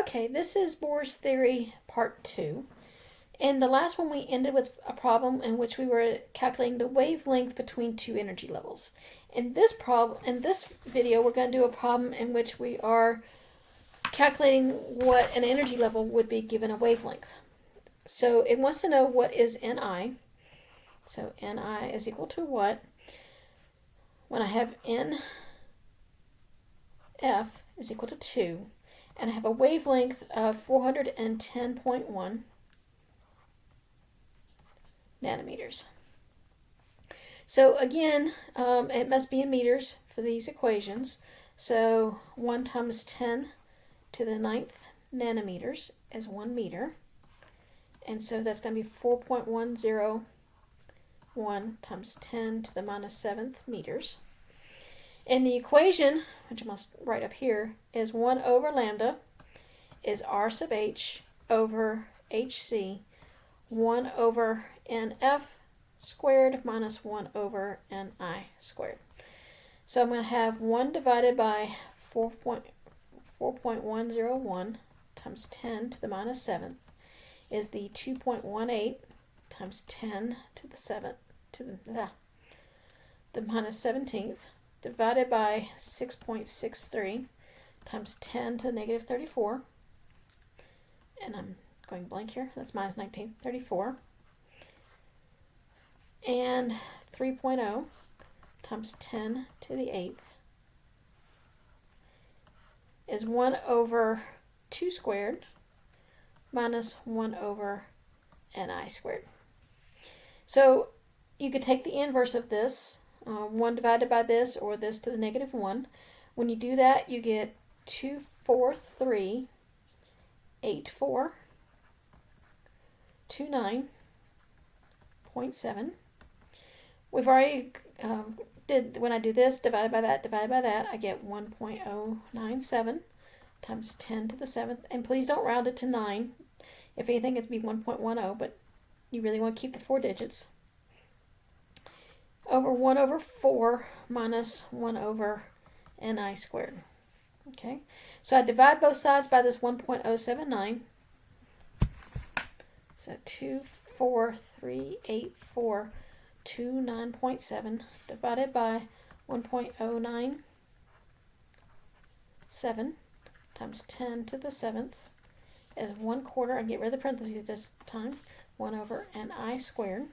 Okay, this is Bohr's theory part 2. In the last one, we ended with a problem in which we were calculating the wavelength between two energy levels. In this video, we're going to do a problem in which we are calculating what an energy level would be given a wavelength. So it wants to know what is Ni. So Ni is equal to what? When I have Nf is equal to 2, and I have a wavelength of 410.1 nanometers. So again, it must be in meters for these equations. So 1 times 10 to the 9th nanometers is 1 meter. And so that's going to be 4.101 times 10 to the minus 7th meters. And the equation, which I must write up here, is 1 over lambda is R sub h over hc 1 over nf squared minus 1 over ni squared. So I'm going to have 1 divided by 4.101 times 10 to the minus 7th is the 2.18 times 10 to the 7th to the minus 17th divided by 6.63 times 10 to the negative 34, and I'm going blank here, that's minus 1934, and 3.0 times 10 to the 8th is 1 over 2 squared minus 1 over ni squared. So you could take the inverse of this, 1 divided by this, or this to the negative 1. When you do that, you get 243.8429.7. We've already when I do this, divided by that, I get 1.097 times 10 to the 7th. And please don't round it to 9. If anything, it'd be 1.10, but you really want to keep the 4 digits. Over 1 over 4 minus 1 over ni squared. Okay, so I divide both sides by this 1.079. So 2438429.7 divided by 1.097 times 10 to the 7th is 1/4. I get rid of the parentheses this time. 1 over ni squared.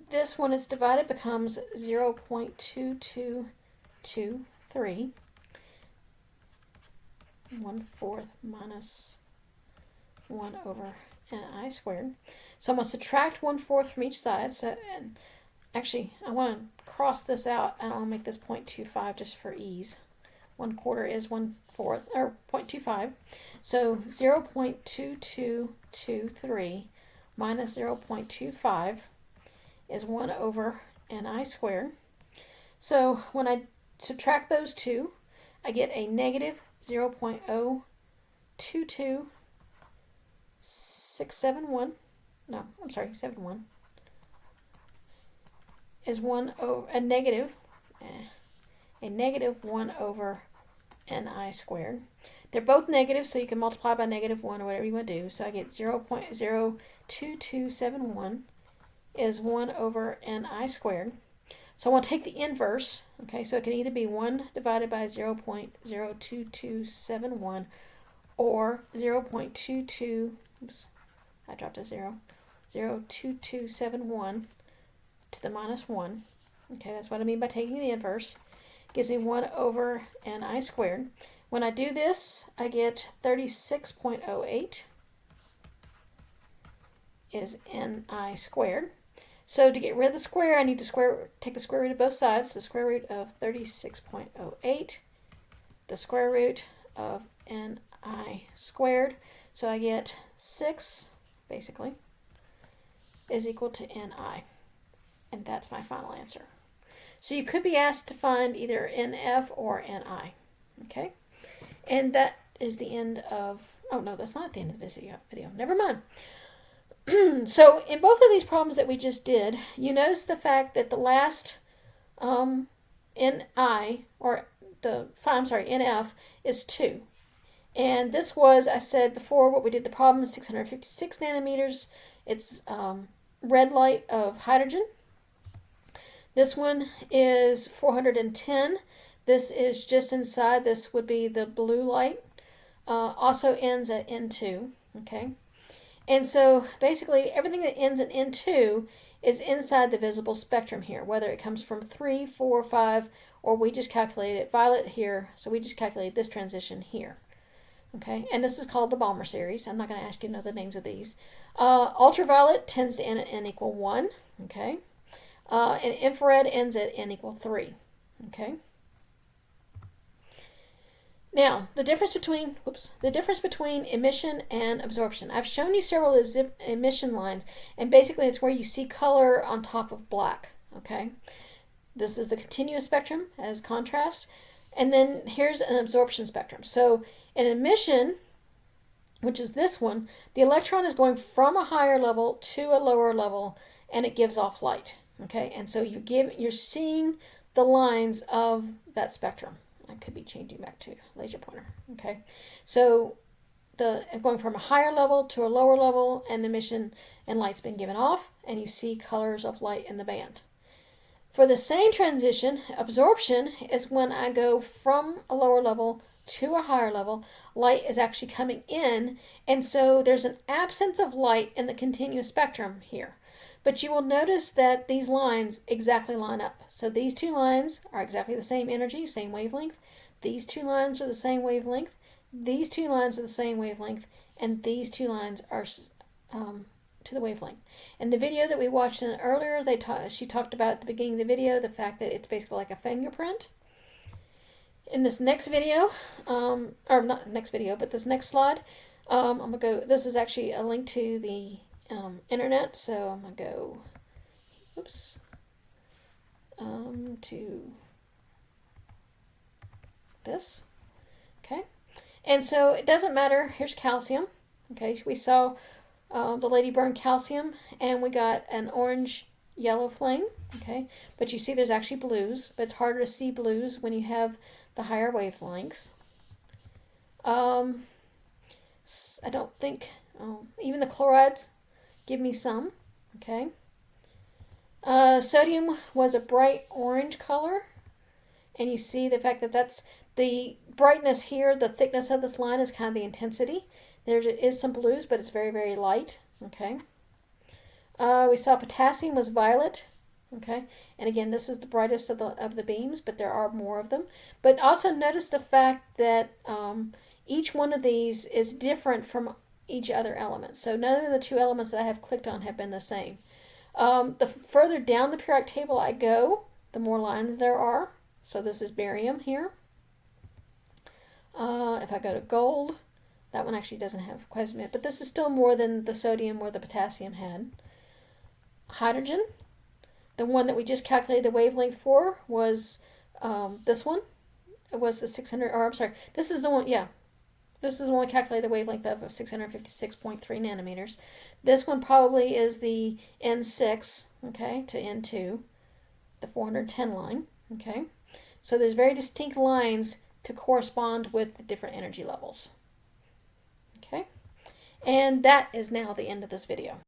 This, when it's divided, becomes 0.2223. 1/4 minus 1 over ni squared. So I'm going to subtract 1/4 from each side. So, and actually, I want to cross this out, and I'll make this 0.25 just for ease. 1/4 is 1/4, or 0.25. So 0.2223 minus 0.25 is 1 over ni squared. So when I subtract those two, I get a negative 0.022671. No, I'm sorry, 71 is 1 over a negative 1 over ni squared. They're both negative, so you can multiply by negative 1 or whatever you want to do. So I get 0.02271 is 1 over ni squared. So I want to take the inverse. Okay, so it can either be 1 divided by 0.02271 or 0.22, oops, I dropped a 0.02271 to the minus 1. Okay, that's what I mean by taking the inverse. Gives me 1 over ni squared. When I do this, I get 36.08 is ni squared. So to get rid of the square, I need to take the square root of both sides. So the square root of 36.08, the square root of ni squared. So I get 6, basically, is equal to ni. And that's my final answer. So you could be asked to find either nf or ni. Okay? And that is the end of, oh no, that's not the end of this video. Never mind. So in both of these problems that we just did, you notice the fact that the last Ni, or the, I'm sorry, NF is 2. And this was, I said before, what we did the problem is 656 nanometers. It's red light of hydrogen. This one is 410. This is just inside. This would be the blue light. Also ends at N2. Okay. And so basically everything that ends at N2 is inside the visible spectrum here, whether it comes from 3, 4, 5, or we just calculated violet here. So we just calculated this transition here. Okay, and this is called the Balmer series. I'm not going to ask you to know the names of these. Ultraviolet tends to end at N equal 1. Okay. And infrared ends at N equal 3. Okay. Now, the difference between emission and absorption. I've shown you several emission lines, and basically it's where you see color on top of black. Okay. This is the continuous spectrum as contrast. And then here's an absorption spectrum. So in emission, which is this one, the electron is going from a higher level to a lower level, and it gives off light. Okay, and so you're seeing the lines of that spectrum. I could be changing back to laser pointer. Okay, so going from a higher level to a lower level, and emission and light's been given off, and you see colors of light in the band. For the same transition, absorption is when I go from a lower level to a higher level. Light is actually coming in, and so there's an absence of light in the continuous spectrum here. But you will notice that these lines exactly line up. So these two lines are exactly the same energy, same wavelength. These two lines are the same wavelength. These two lines are the same wavelength. And these two lines are to the wavelength. In the video that we watched earlier, she talked about at the beginning of the video the fact that it's basically like a fingerprint. In this next video, or not next video, but this next slide, I'm going to go, this is actually a link to the internet, so I'm going to go, oops, to this, okay, and so it doesn't matter, here's calcium, okay, we saw the lady burn calcium, and we got an orange-yellow flame, okay, but you see there's actually blues, but it's harder to see blues when you have the higher wavelengths. I don't think, even the chlorides give me some, okay. Sodium was a bright orange color, and you see the fact that that's the brightness here, the thickness of this line is kind of the intensity. There is some blues, but it's very, very light, okay. We saw potassium was violet, okay, and again, this is the brightest of the beams, but there are more of them. But also notice the fact that each one of these is different from each other element. So none of the two elements that I have clicked on have been the same. The further down the periodic table I go, the more lines there are. So this is barium here. If I go to gold, that one actually doesn't have quite as many, but this is still more than the sodium or the potassium had. Hydrogen, the one that we just calculated the wavelength for was this one. It was the 600, or I'm sorry, this is the one, yeah. This is the one we calculated the wavelength of 656.3 nanometers. This one probably is the N6, okay, to N2, the 410 line, okay. So there's very distinct lines to correspond with the different energy levels. Okay, and that is now the end of this video.